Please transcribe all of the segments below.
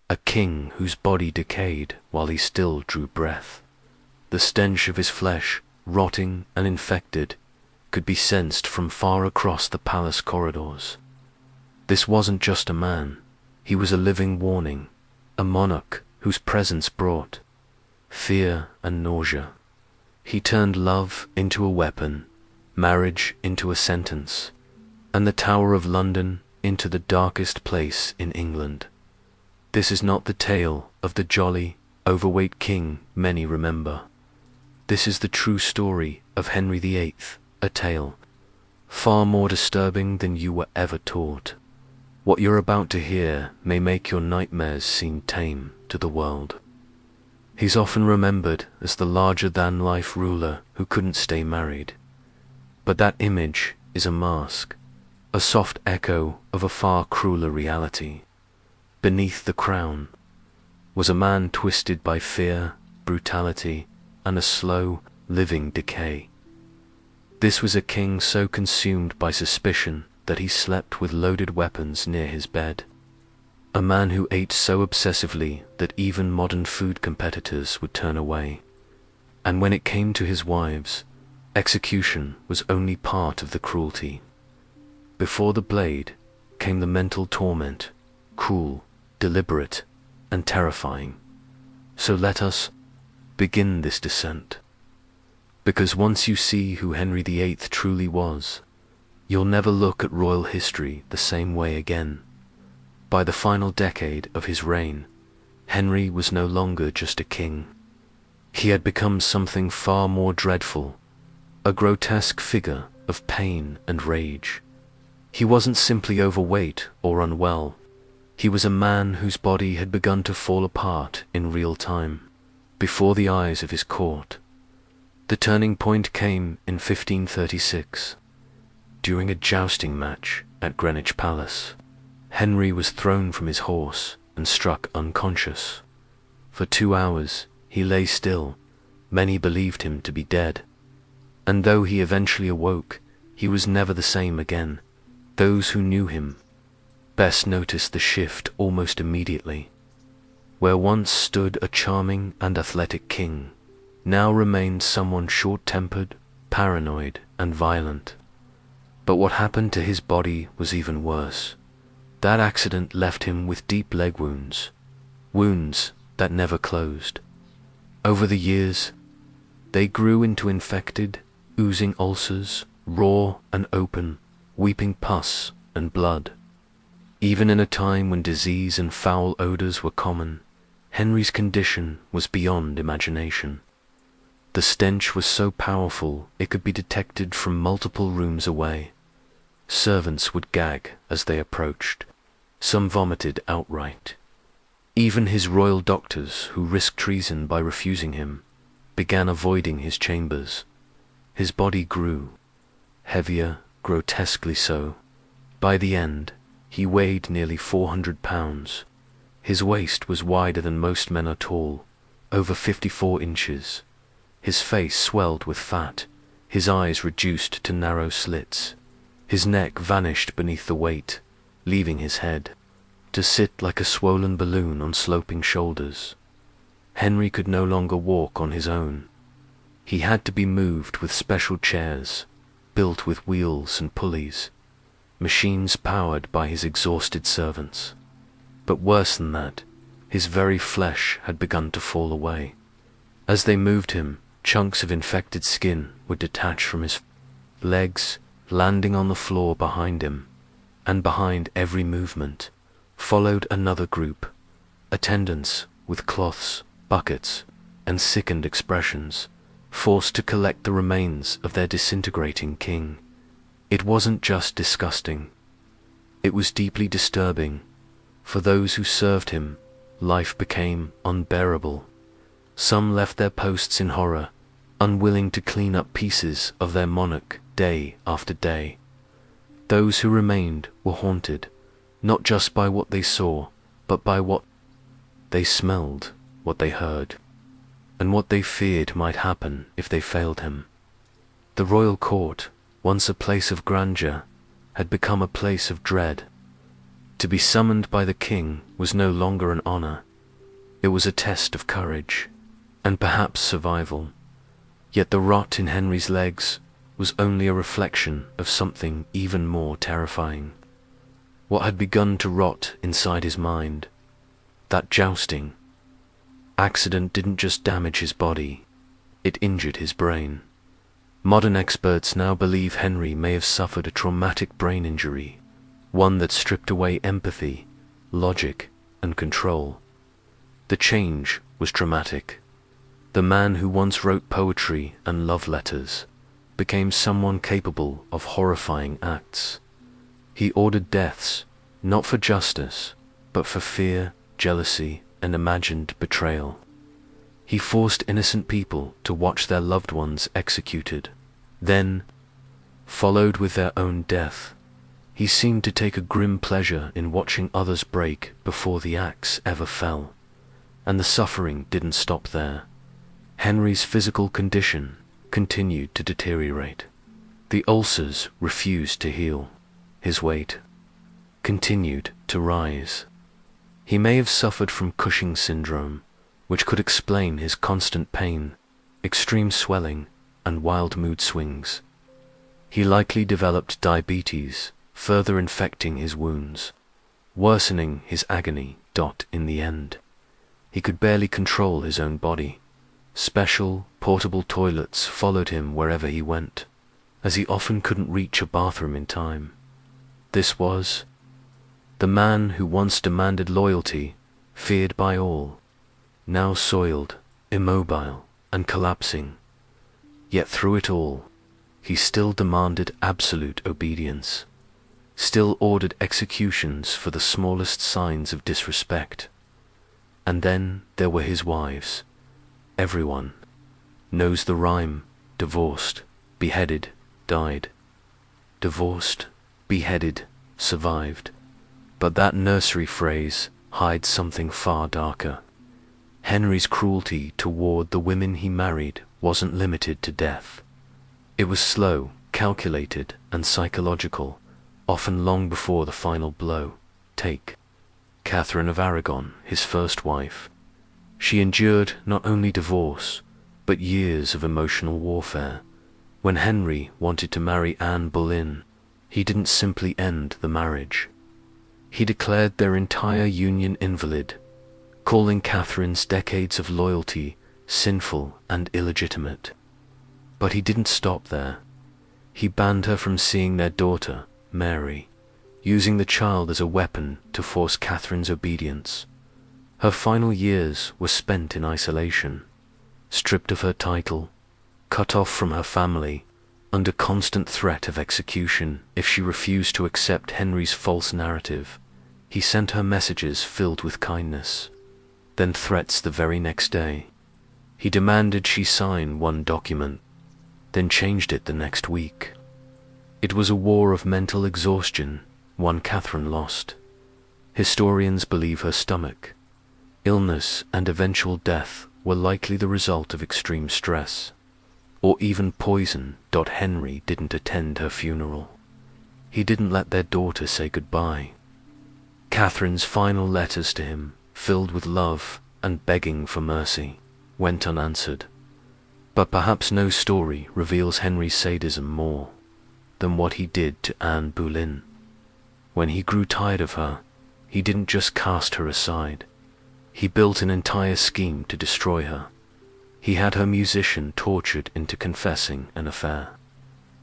a king whose body decayed while he still drew breath. The stench of his flesh, rotting and infected, could be sensed from far across the palace corridors. This wasn't just a man, he was a living warning, a monarch whose presence brought fear and nausea. He turned love into a weapon, marriage into a sentence, and the Tower of London into the darkest place in England. This is not the tale of the jolly, overweight king many remember. This is the true story of Henry VIII, a tale far more disturbing than you were ever taught. What you're about to hear may make your nightmares seem tame to the world. He's often remembered as the larger-than-life ruler who couldn't stay married. But that image is a mask, a soft echo of a far crueler reality. Beneath the crown was a man twisted by fear, brutality, and a slow, living decay. This was a king so consumed by suspicion that he slept with loaded weapons near his bed. A man who ate so obsessively that even modern food competitors would turn away. And when it came to his wives, execution was only part of the cruelty. Before the blade came the mental torment, cruel, deliberate, and terrifying. So let us begin this descent. Because once you see who Henry VIII truly was, you'll never look at royal history the same way again. By the final decade of his reign, Henry was no longer just a king. He had become something far more dreadful, a grotesque figure of pain and rage. He wasn't simply overweight or unwell. He was a man whose body had begun to fall apart in real time, before the eyes of his court. The turning point came in 1536. During a jousting match at Greenwich Palace, Henry was thrown from his horse and struck unconscious. For 2 hours he lay still. Many believed him to be dead. And though he eventually awoke, he was never the same again. Those who knew him best noticed the shift almost immediately. Where once stood a charming and athletic king, now remained someone short-tempered, paranoid, and violent. But what happened to his body was even worse. That accident left him with deep leg wounds, wounds that never closed. Over the years, they grew into infected, oozing ulcers, raw and open, weeping pus and blood. Even in a time when disease and foul odors were common, Henry's condition was beyond imagination. The stench was so powerful it could be detected from multiple rooms away. Servants would gag as they approached. Some vomited outright. Even his royal doctors, who risked treason by refusing him, began avoiding his chambers. His body grew, heavier, grotesquely so. By the end, he weighed nearly 400 pounds. His waist was wider than most men are tall, over 54 inches. His face swelled with fat, his eyes reduced to narrow slits. His neck vanished beneath the weight, leaving his head to sit like a swollen balloon on sloping shoulders. Henry could no longer walk on his own. He had to be moved with special chairs, built with wheels and pulleys, machines powered by his exhausted servants. But worse than that, his very flesh had begun to fall away. As they moved him, chunks of infected skin would detach from his legs, landing on the floor behind him, and behind every movement followed another group, attendants with cloths, buckets, and sickened expressions, forced to collect the remains of their disintegrating king. It wasn't just disgusting. It was deeply disturbing. For those who served him, life became unbearable. Some left their posts in horror, unwilling to clean up pieces of their monarch day after day. Those who remained were haunted, not just by what they saw, but by what they smelled, what they heard, and what they feared might happen if they failed him. The royal court, once a place of grandeur, had become a place of dread. To be summoned by the king was no longer an honor. It was a test of courage, and perhaps survival. Yet the rot in Henry's legs was only a reflection of something even more terrifying. What had begun to rot inside his mind, that jousting accident, didn't just damage his body, it injured his brain. Modern experts now believe Henry may have suffered a traumatic brain injury, one that stripped away empathy, logic, and control. The change was dramatic. The man who once wrote poetry and love letters became someone capable of horrifying acts. He ordered deaths, not for justice, but for fear, jealousy, and imagined betrayal. He forced innocent people to watch their loved ones executed, then, followed with their own death. He seemed to take a grim pleasure in watching others break before the axe ever fell. And the suffering didn't stop there. Henry's physical condition continued to deteriorate. The ulcers refused to heal. His weight continued to rise. He may have suffered from Cushing syndrome, which could explain his constant pain, extreme swelling, and wild mood swings. He likely developed diabetes, further infecting his wounds, worsening his agony. In the end, he could barely control his own body. Special, portable toilets followed him wherever he went, as he often couldn't reach a bathroom in time. This was the man who once demanded loyalty, feared by all, now soiled, immobile, and collapsing. Yet through it all, he still demanded absolute obedience, still ordered executions for the smallest signs of disrespect. And then there were his wives. Everyone knows the rhyme: divorced, beheaded, died. Divorced, beheaded, survived. But that nursery phrase hides something far darker. Henry's cruelty toward the women he married wasn't limited to death. It was slow, calculated, and psychological, often long before the final blow. Take Catherine of Aragon, his first wife. She endured not only divorce, but years of emotional warfare. When Henry wanted to marry Anne Boleyn, he didn't simply end the marriage. He declared their entire union invalid, calling Catherine's decades of loyalty sinful and illegitimate. But he didn't stop there. He banned her from seeing their daughter, Mary, using the child as a weapon to force Catherine's obedience. Her final years were spent in isolation, stripped of her title, cut off from her family, under constant threat of execution if she refused to accept Henry's false narrative. He sent her messages filled with kindness, then threats the very next day. He demanded she sign one document, then changed it the next week. It was a war of mental exhaustion, one Catherine lost. Historians believe her stomach, illness, and eventual death were likely the result of extreme stress, or even poison. Henry didn't attend her funeral. He didn't let their daughter say goodbye. Catherine's final letters to him, filled with love and begging for mercy, went unanswered. But perhaps no story reveals Henry's sadism more than what he did to Anne Boleyn. When he grew tired of her, he didn't just cast her aside. He built an entire scheme to destroy her. He had her musician tortured into confessing an affair,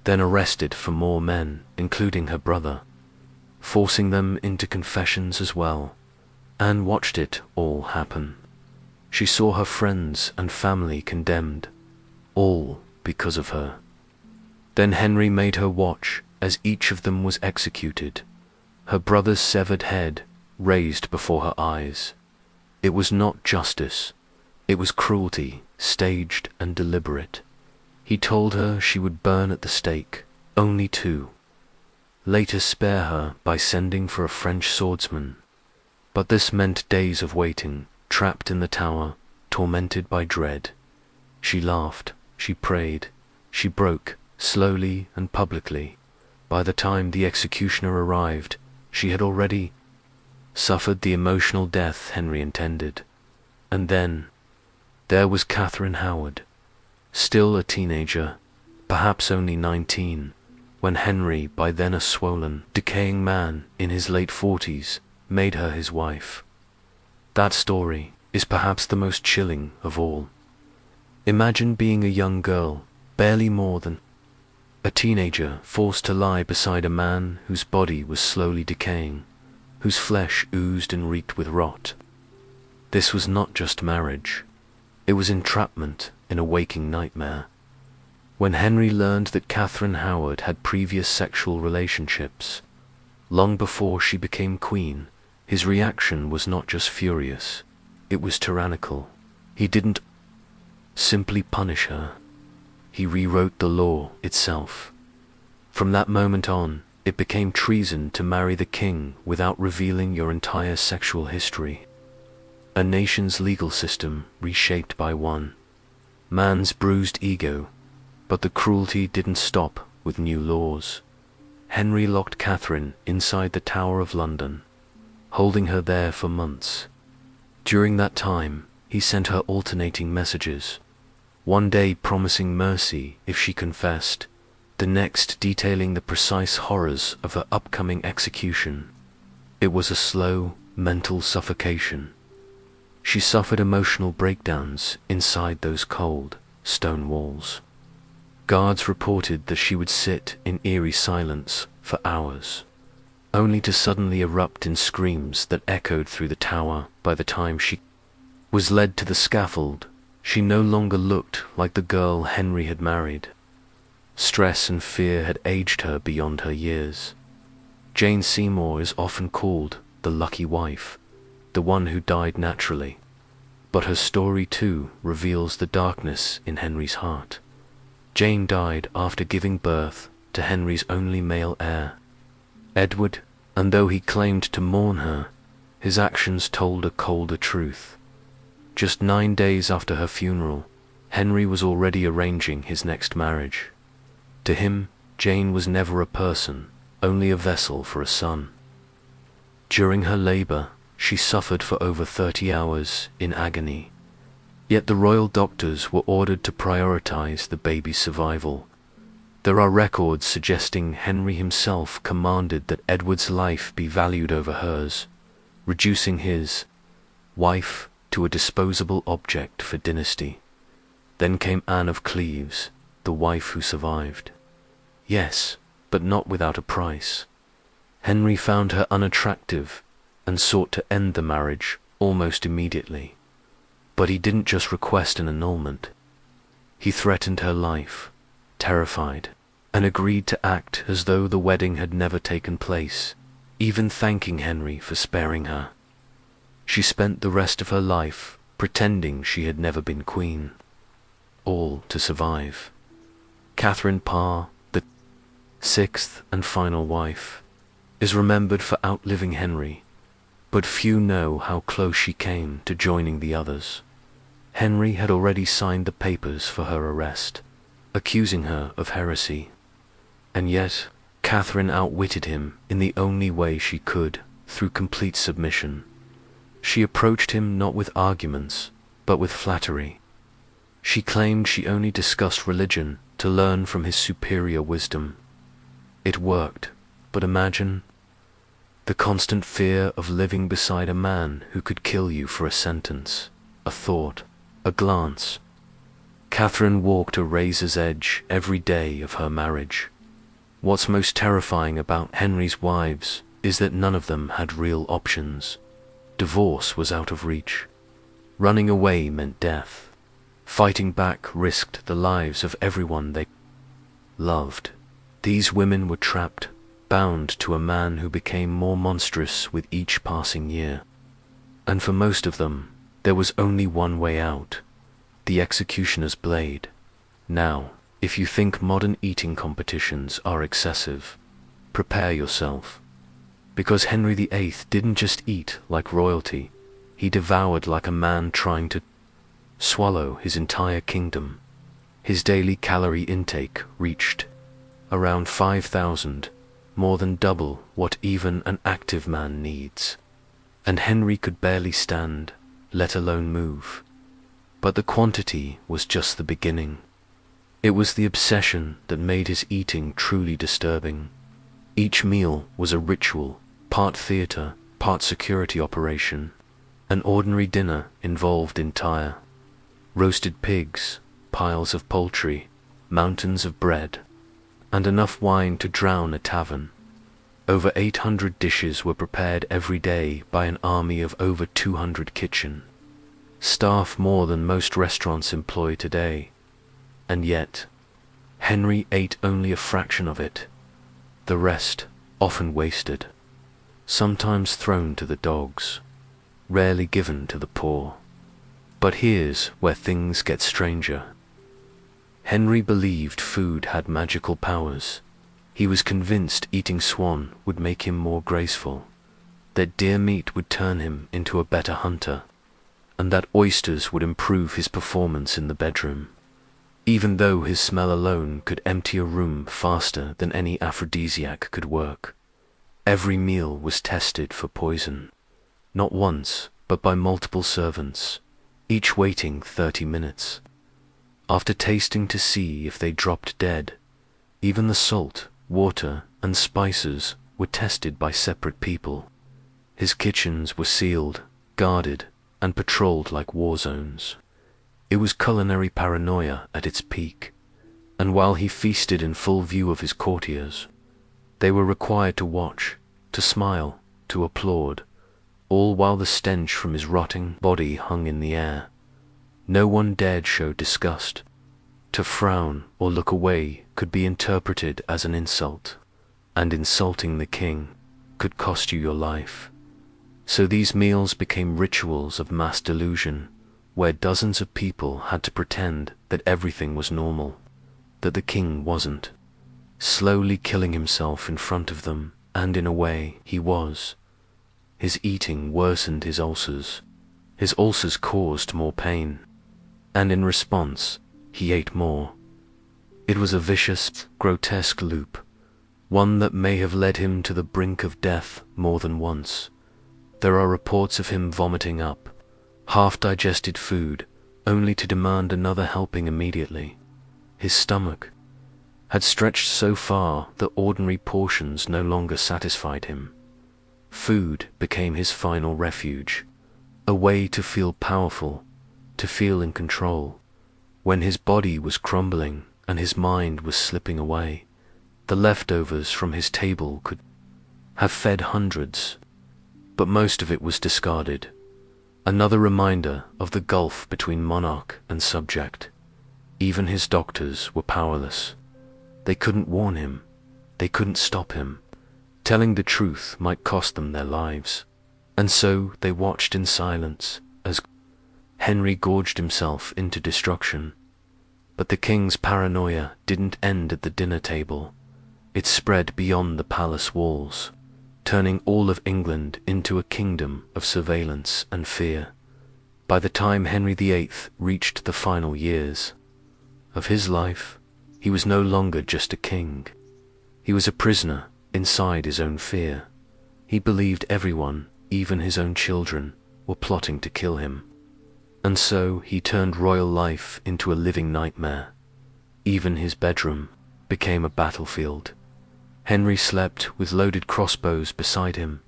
then arrested for more men, including her brother, forcing them into confessions as well. Anne watched it all happen. She saw her friends and family condemned, all because of her. Then Henry made her watch as each of them was executed, her brother's severed head raised before her eyes. It was not justice, it was cruelty, staged and deliberate. He told her she would burn at the stake, only to later spare her by sending for a French swordsman. But this meant days of waiting, trapped in the tower, tormented by dread. She laughed, she prayed, she broke, slowly and publicly. By the time the executioner arrived, she had already suffered the emotional death Henry intended. And then, there was Catherine Howard, still a teenager, perhaps only 19, when Henry, by then a swollen, decaying man in his late 40s, made her his wife. That story is perhaps the most chilling of all. Imagine being a young girl, barely more than a teenager, forced to lie beside a man whose body was slowly decaying, whose flesh oozed and reeked with rot. This was not just marriage. It was entrapment in a waking nightmare. When Henry learned that Catherine Howard had previous sexual relationships, long before she became queen, his reaction was not just furious, it was tyrannical. He didn't simply punish her. He rewrote the law itself. From that moment on, it became treason to marry the king without revealing your entire sexual history. A nation's legal system reshaped by one man's bruised ego. But the cruelty didn't stop with new laws. Henry locked Catherine inside the Tower of London, holding her there for months. During that time, he sent her alternating messages, one day promising mercy if she confessed, the next detailing the precise horrors of her upcoming execution. It was a slow, mental suffocation. She suffered emotional breakdowns inside those cold, stone walls. Guards reported that she would sit in eerie silence for hours, only to suddenly erupt in screams that echoed through the tower. By the time she was led to the scaffold, she no longer looked like the girl Henry had married. Stress and fear had aged her beyond her years. Jane Seymour is often called the lucky wife, the one who died naturally. But her story too reveals the darkness in Henry's heart. Jane died after giving birth to Henry's only male heir, Edward, and though he claimed to mourn her, his actions told a colder truth. Just 9 days after her funeral, Henry was already arranging his next marriage. To him, Jane was never a person, only a vessel for a son. During her labor, she suffered for over 30 hours in agony. Yet the royal doctors were ordered to prioritize the baby's survival. There are records suggesting Henry himself commanded that Edward's life be valued over hers, reducing his wife to a disposable object for dynasty. Then came Anne of Cleves, the wife who survived. Yes, but not without a price. Henry found her unattractive and sought to end the marriage almost immediately. But he didn't just request an annulment. He threatened her life, terrified, and agreed to act as though the wedding had never taken place, even thanking Henry for sparing her. She spent the rest of her life pretending she had never been queen, all to survive. Catherine Parr, the sixth and final wife, is remembered for outliving Henry, but few know how close she came to joining the others. Henry had already signed the papers for her arrest, accusing her of heresy. And yet, Catherine outwitted him in the only way she could, through complete submission. She approached him not with arguments, but with flattery. She claimed she only discussed religion to learn from his superior wisdom. It worked, but imagine the constant fear of living beside a man who could kill you for a sentence, a thought, a glance. Catherine walked a razor's edge every day of her marriage. What's most terrifying about Henry's wives is that none of them had real options. Divorce was out of reach. Running away meant death. Fighting back risked the lives of everyone they loved. These women were trapped, bound to a man who became more monstrous with each passing year. And for most of them, there was only one way out: the executioner's blade. Now, if you think modern eating competitions are excessive, prepare yourself. Because Henry VIII didn't just eat like royalty, he devoured like a man trying to swallow his entire kingdom. His daily calorie intake reached around 5,000, more than double what even an active man needs. and Henry could barely stand, let alone move. But the quantity was just the beginning. It was the obsession that made his eating truly disturbing. Each meal was a ritual, part theater, part security operation. An ordinary dinner involved entire roasted pigs, piles of poultry, mountains of bread, and enough wine to drown a tavern. Over 800 dishes were prepared every day by an army of over 200 kitchen staff, more than most restaurants employ today. And yet, Henry ate only a fraction of it. The rest, often wasted, sometimes thrown to the dogs, rarely given to the poor. But here's where things get stranger. Henry believed food had magical powers. He was convinced eating swan would make him more graceful, that deer meat would turn him into a better hunter, and that oysters would improve his performance in the bedroom, even though his smell alone could empty a room faster than any aphrodisiac could work. Every meal was tested for poison, not once, but by multiple servants, each waiting 30 minutes. After tasting to see if they dropped dead, even the salt, water, and spices were tested by separate people. His kitchens were sealed, guarded, and patrolled like war zones. It was culinary paranoia at its peak, and while he feasted in full view of his courtiers, they were required to watch, to smile, to applaud, all while the stench from his rotting body hung in the air. No one dared show disgust. To frown or look away could be interpreted as an insult, and insulting the king could cost you your life. So these meals became rituals of mass delusion, where dozens of people had to pretend that everything was normal, that the king wasn't, slowly killing himself in front of them, and in a way he was. His eating worsened his ulcers. His ulcers caused more pain, and in response, he ate more. It was a vicious, grotesque loop, one that may have led him to the brink of death more than once. There are reports of him vomiting up half-digested food, only to demand another helping immediately. His stomach had stretched so far that ordinary portions no longer satisfied him. Food became his final refuge, a way to feel powerful, to feel in control. When his body was crumbling and his mind was slipping away, the leftovers from his table could have fed hundreds, but most of it was discarded. Another reminder of the gulf between monarch and subject. Even his doctors were powerless. They couldn't warn him. They couldn't stop him. Telling the truth might cost them their lives. And so they watched in silence as Henry gorged himself into destruction. But the king's paranoia didn't end at the dinner table. It spread beyond the palace walls, turning all of England into a kingdom of surveillance and fear. By the time Henry VIII reached the final years of his life, he was no longer just a king. He was a prisoner inside his own fear. He believed everyone, even his own children, were plotting to kill him. And so he turned royal life into a living nightmare. Even his bedroom became a battlefield. Henry slept with loaded crossbows beside him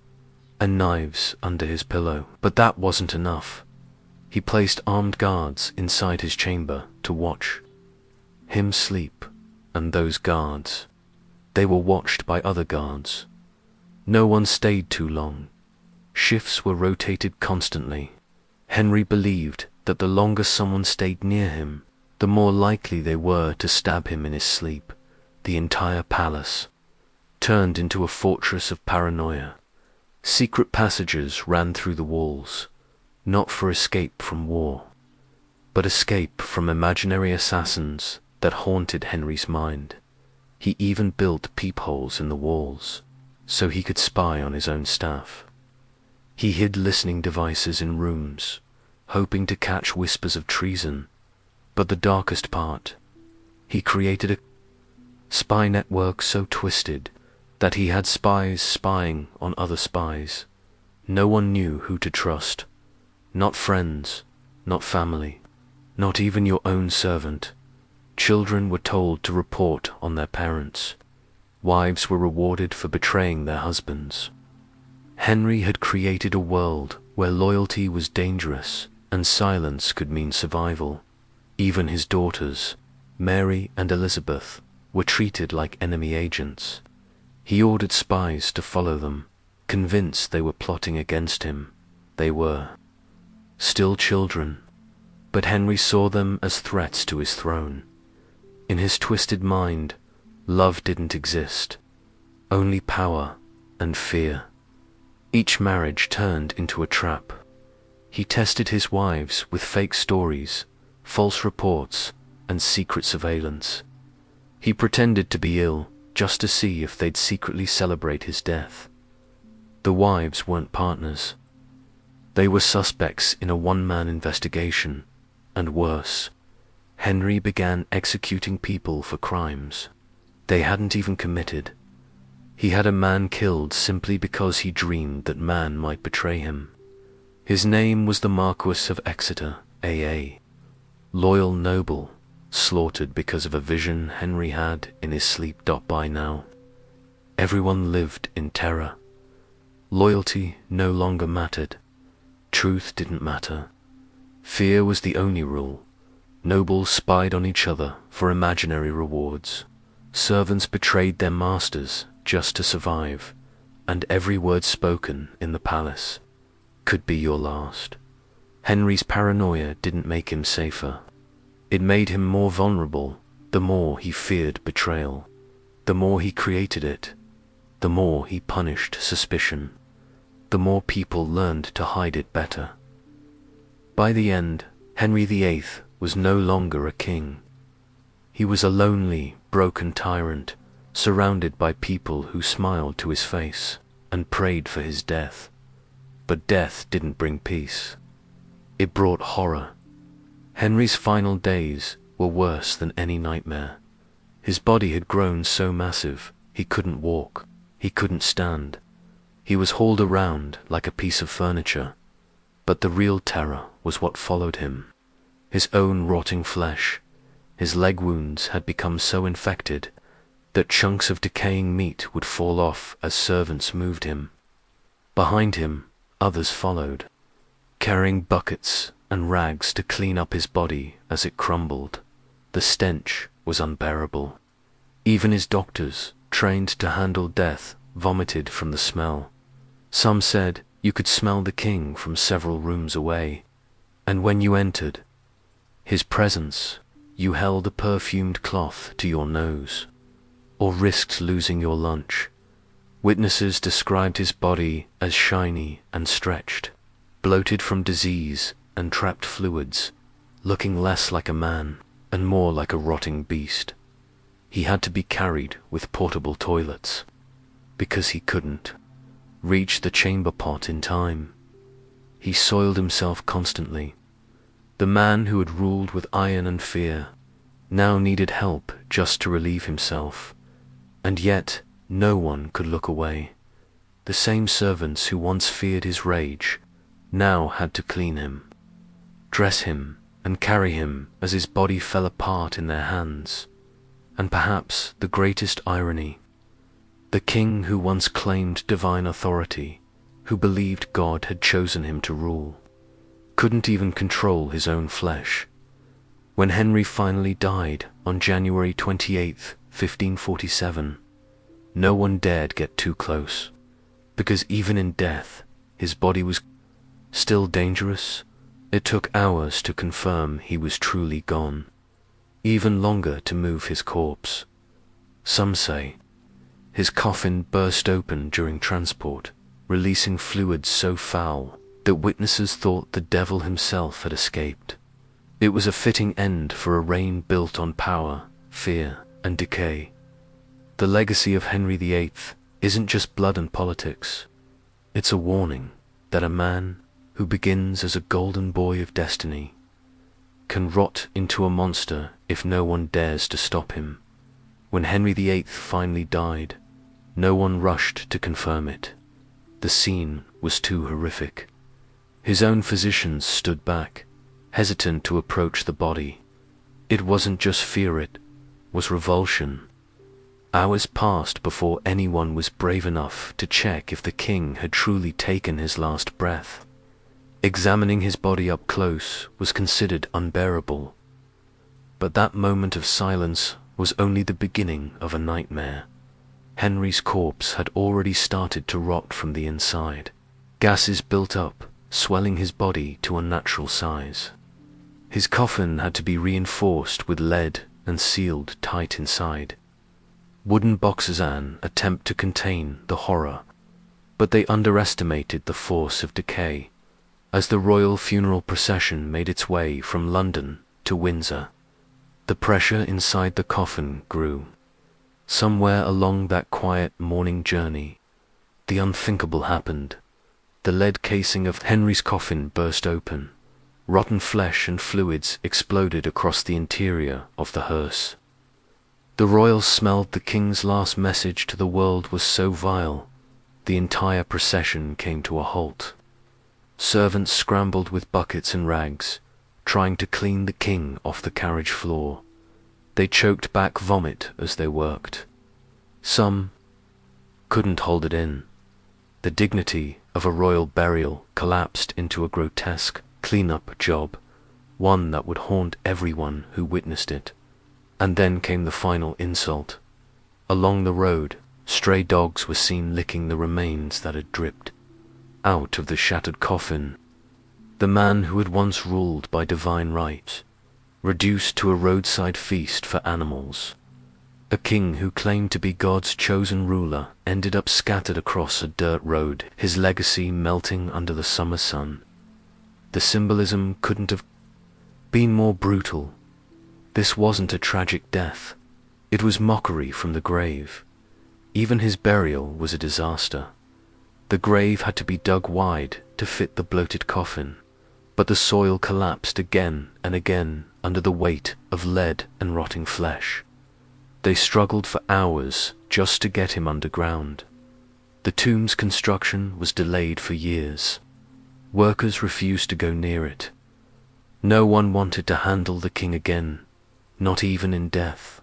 and knives under his pillow. But that wasn't enough. He placed armed guards inside his chamber to watch him sleep, and those guards, they were watched by other guards. No one stayed too long. Shifts were rotated constantly. Henry believed that the longer someone stayed near him, the more likely they were to stab him in his sleep. The entire palace turned into a fortress of paranoia. Secret passages ran through the walls, not for escape from war, but escape from imaginary assassins that haunted Henry's mind. He even built peepholes in the walls, so he could spy on his own staff. He hid listening devices in rooms, hoping to catch whispers of treason. But the darkest part, he created a spy network so twisted that he had spies spying on other spies. No one knew who to trust. Not friends, not family, not even your own servant. Children were told to report on their parents. Wives were rewarded for betraying their husbands. Henry had created a world where loyalty was dangerous and silence could mean survival. Even his daughters, Mary and Elizabeth, were treated like enemy agents. He ordered spies to follow them, convinced they were plotting against him. They were. Still children, but Henry saw them as threats to his throne. In his twisted mind, love didn't exist, only power and fear. Each marriage turned into a trap. He tested his wives with fake stories, false reports, and secret surveillance. He pretended to be ill just to see if they'd secretly celebrate his death. The wives weren't partners. They were suspects in a one-man investigation, and worse, Henry began executing people for crimes they hadn't even committed. He had a man killed simply because he dreamed that man might betray him. His name was the Marquis of Exeter, AA. Loyal noble, slaughtered because of a vision Henry had in his sleep. By now, everyone lived in terror. Loyalty no longer mattered. Truth didn't matter. Fear was the only rule. Nobles spied on each other for imaginary rewards. Servants betrayed their masters just to survive, and every word spoken in the palace could be your last. Henry's paranoia didn't make him safer. It made him more vulnerable. The more he feared betrayal, the more he created it, the more he punished suspicion, the more people learned to hide it better. By the end, Henry VIII was no longer a king. He was a lonely, broken tyrant, surrounded by people who smiled to his face and prayed for his death. But death didn't bring peace. It brought horror. Henry's final days were worse than any nightmare. His body had grown so massive, he couldn't walk, he couldn't stand. He was hauled around like a piece of furniture. But the real terror was what followed him. His own rotting flesh. His leg wounds had become so infected that chunks of decaying meat would fall off as servants moved him. Behind him, others followed, carrying buckets and rags to clean up his body as it crumbled. The stench was unbearable. Even his doctors, trained to handle death, vomited from the smell. Some said you could smell the king from several rooms away, and when you entered his presence, you held a perfumed cloth to your nose, or risked losing your lunch. Witnesses described his body as shiny and stretched, bloated from disease and trapped fluids, looking less like a man and more like a rotting beast. He had to be carried with portable toilets, because he couldn't reach the chamber pot in time. He soiled himself constantly. The man who had ruled with iron and fear now needed help just to relieve himself, and yet no one could look away. The same servants who once feared his rage now had to clean him, dress him, and carry him as his body fell apart in their hands. And perhaps the greatest irony, the king who once claimed divine authority, who believed God had chosen him to rule, couldn't even control his own flesh. When Henry finally died on January 28, 1547, no one dared get too close, because even in death, his body was still dangerous. It took hours to confirm he was truly gone, even longer to move his corpse. Some say his coffin burst open during transport, releasing fluids so foul that witnesses thought the devil himself had escaped. It was a fitting end for a reign built on power, fear, and decay. The legacy of Henry VIII isn't just blood and politics. It's a warning that a man who begins as a golden boy of destiny can rot into a monster if no one dares to stop him. When Henry VIII finally died, no one rushed to confirm it. The scene was too horrific. His own physicians stood back, hesitant to approach the body. It wasn't just fear, it was revulsion. Hours passed before anyone was brave enough to check if the king had truly taken his last breath. Examining his body up close was considered unbearable. But that moment of silence was only the beginning of a nightmare. Henry's corpse had already started to rot from the inside. Gases built up, swelling his body to unnatural size. His coffin had to be reinforced with lead and sealed tight inside. Wooden boxes an attempt to contain the horror, but they underestimated the force of decay. As the royal funeral procession made its way from London to Windsor, the pressure inside the coffin grew. Somewhere along that quiet morning journey, the unthinkable happened. The lead casing of Henry's coffin burst open. Rotten flesh and fluids exploded across the interior of the hearse. The royals smelled the king's last message to the world was so vile, the entire procession came to a halt. Servants scrambled with buckets and rags, trying to clean the king off the carriage floor. They choked back vomit as they worked. Some couldn't hold it in. The dignity of a royal burial collapsed into a grotesque clean-up job, one that would haunt everyone who witnessed it. And then came the final insult. Along the road, stray dogs were seen licking the remains that had dripped out of the shattered coffin. The man who had once ruled by divine right, reduced to a roadside feast for animals. A king who claimed to be God's chosen ruler ended up scattered across a dirt road, his legacy melting under the summer sun. The symbolism couldn't have been more brutal. This wasn't a tragic death. It was mockery from the grave. Even his burial was a disaster. The grave had to be dug wide to fit the bloated coffin, but the soil collapsed again and again under the weight of lead and rotting flesh. They struggled for hours just to get him underground. The tomb's construction was delayed for years. Workers refused to go near it. No one wanted to handle the king again, not even in death.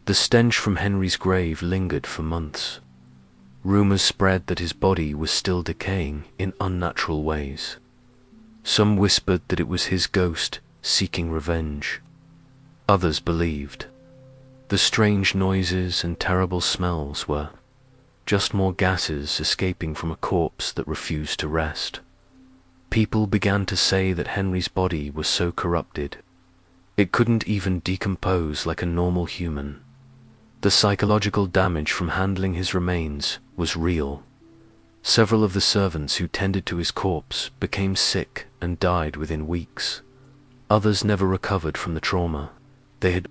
The stench from Henry's grave lingered for months. Rumors spread that his body was still decaying in unnatural ways. Some whispered that it was his ghost seeking revenge. Others believed the strange noises and terrible smells were just more gases escaping from a corpse that refused to rest. People began to say that Henry's body was so corrupted, it couldn't even decompose like a normal human. The psychological damage from handling his remains was real. Several of the servants who tended to his corpse became sick and died within weeks. Others never recovered from the trauma. They had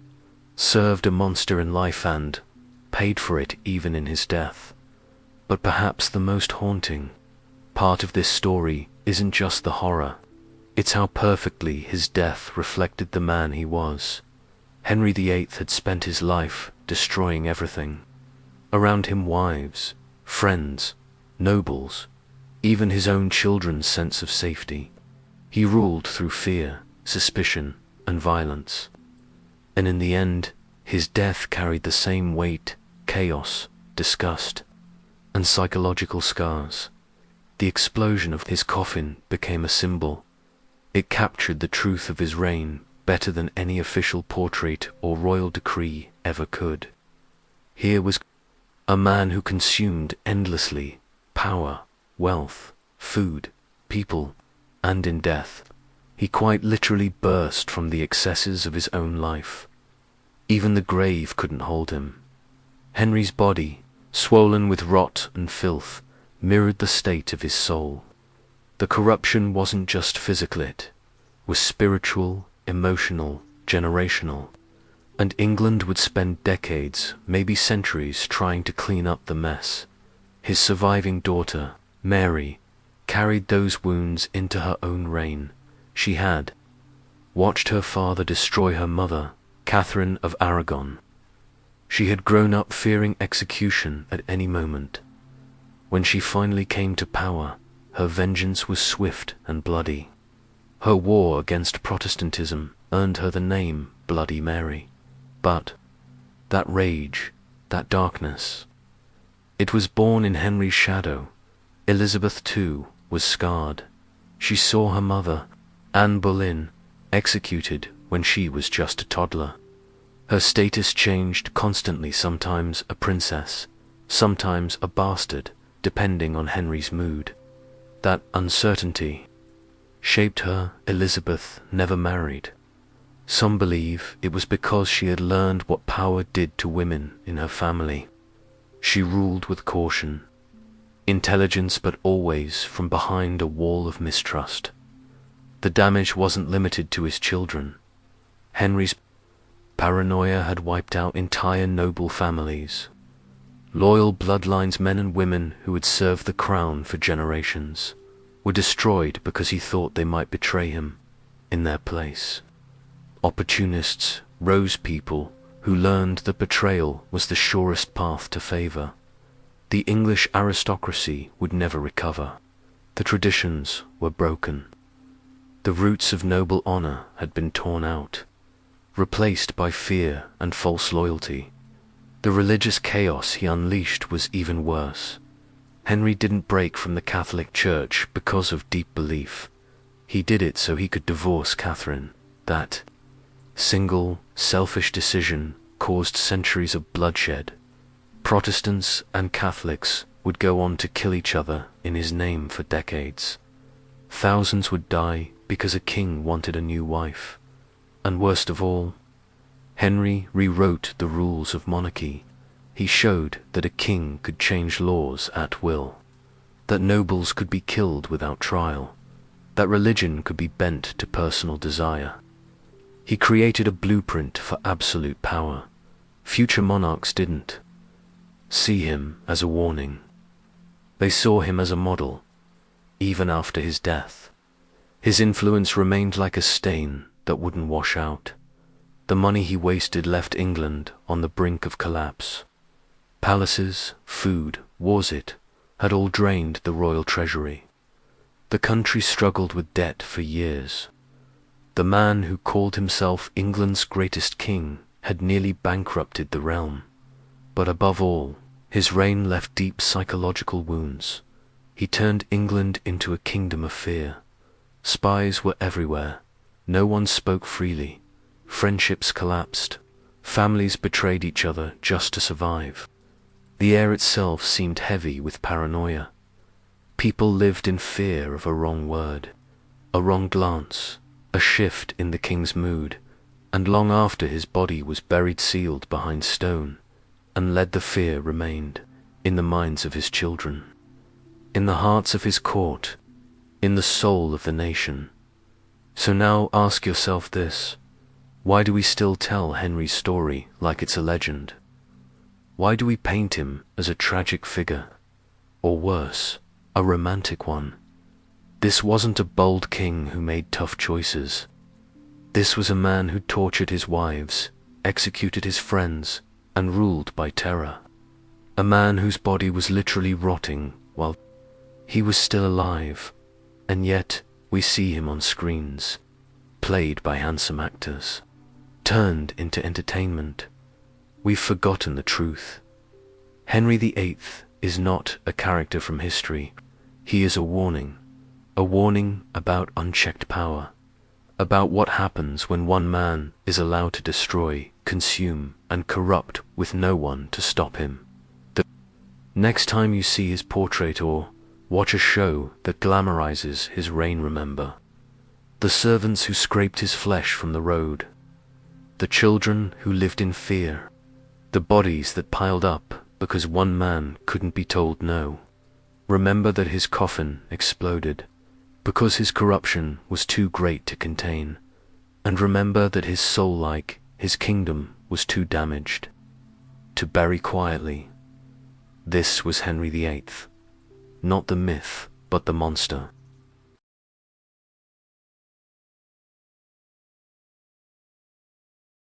served a monster in life and paid for it even in his death. But perhaps the most haunting part of this story isn't just the horror. It's how perfectly his death reflected the man he was. Henry VIII had spent his life destroying everything. Around him wives, friends, nobles, even his own children's sense of safety. He ruled through fear, suspicion, and violence. And in the end, his death carried the same weight, chaos, disgust, and psychological scars. The explosion of his coffin became a symbol. It captured the truth of his reign better than any official portrait or royal decree ever could. Here was a man who consumed endlessly power, wealth, food, people, and in death, he quite literally burst from the excesses of his own life. Even the grave couldn't hold him. Henry's body, swollen with rot and filth, mirrored the state of his soul. The corruption wasn't just physical, it was spiritual, emotional, generational. And England would spend decades, maybe centuries, trying to clean up the mess. His surviving daughter, Mary, carried those wounds into her own reign. She had watched her father destroy her mother, Catherine of Aragon. She had grown up fearing execution at any moment. When she finally came to power, her vengeance was swift and bloody. Her war against Protestantism earned her the name Bloody Mary. But that rage, that darkness, it was born in Henry's shadow. Elizabeth, too, was scarred. She saw her mother, Anne Boleyn, executed when she was just a toddler. Her status changed constantly, sometimes a princess, sometimes a bastard, depending on Henry's mood. That uncertainty shaped her. Elizabeth never married. Some believe it was because she had learned what power did to women in her family. She ruled with caution, intelligence, but always from behind a wall of mistrust. The damage wasn't limited to his children. Henry's paranoia had wiped out entire noble families. Loyal bloodlines, men and women who had served the crown for generations, were destroyed because he thought they might betray him. In their place, opportunists rose, people who learned that betrayal was the surest path to favor. The English aristocracy would never recover. The traditions were broken. The roots of noble honor had been torn out, replaced by fear and false loyalty. The religious chaos he unleashed was even worse. Henry didn't break from the Catholic Church because of deep belief. He did it so he could divorce Catherine. That single, selfish decision caused centuries of bloodshed. Protestants and Catholics would go on to kill each other in his name for decades. Thousands would die because a king wanted a new wife. And worst of all, Henry rewrote the rules of monarchy. He showed that a king could change laws at will, that nobles could be killed without trial, that religion could be bent to personal desire. He created a blueprint for absolute power. Future monarchs didn't see him as a warning. They saw him as a model. Even after his death, his influence remained like a stain that wouldn't wash out. The money he wasted left England on the brink of collapse. Palaces, food, wars, it had all drained the royal treasury. The country struggled with debt for years. The man who called himself England's greatest king had nearly bankrupted the realm. But above all, his reign left deep psychological wounds. He turned England into a kingdom of fear. Spies were everywhere. No one spoke freely. Friendships collapsed. Families betrayed each other just to survive. The air itself seemed heavy with paranoia. People lived in fear of a wrong word, a wrong glance, a shift in the king's mood, and long after his body was buried sealed behind stone, and the fear remained in the minds of his children, in the hearts of his court, in the soul of the nation. So now ask yourself this: why do we still tell Henry's story like it's a legend? Why do we paint him as a tragic figure, or worse, a romantic one? This wasn't a bold king who made tough choices. This was a man who tortured his wives, executed his friends, and ruled by terror. A man whose body was literally rotting while he was still alive, and yet we see him on screens, played by handsome actors, turned into entertainment. We've forgotten the truth. Henry VIII is not a character from history. He is a warning about unchecked power, about what happens when one man is allowed to destroy, consume, and corrupt with no one to stop him. The next time you see his portrait or watch a show that glamorizes his reign, remember the servants who scraped his flesh from the road, the children who lived in fear, the bodies that piled up because one man couldn't be told no. Remember that his coffin exploded because his corruption was too great to contain, and remember that his soul, like his kingdom, was too damaged to bury quietly. This was Henry VIII, not the myth, but the monster.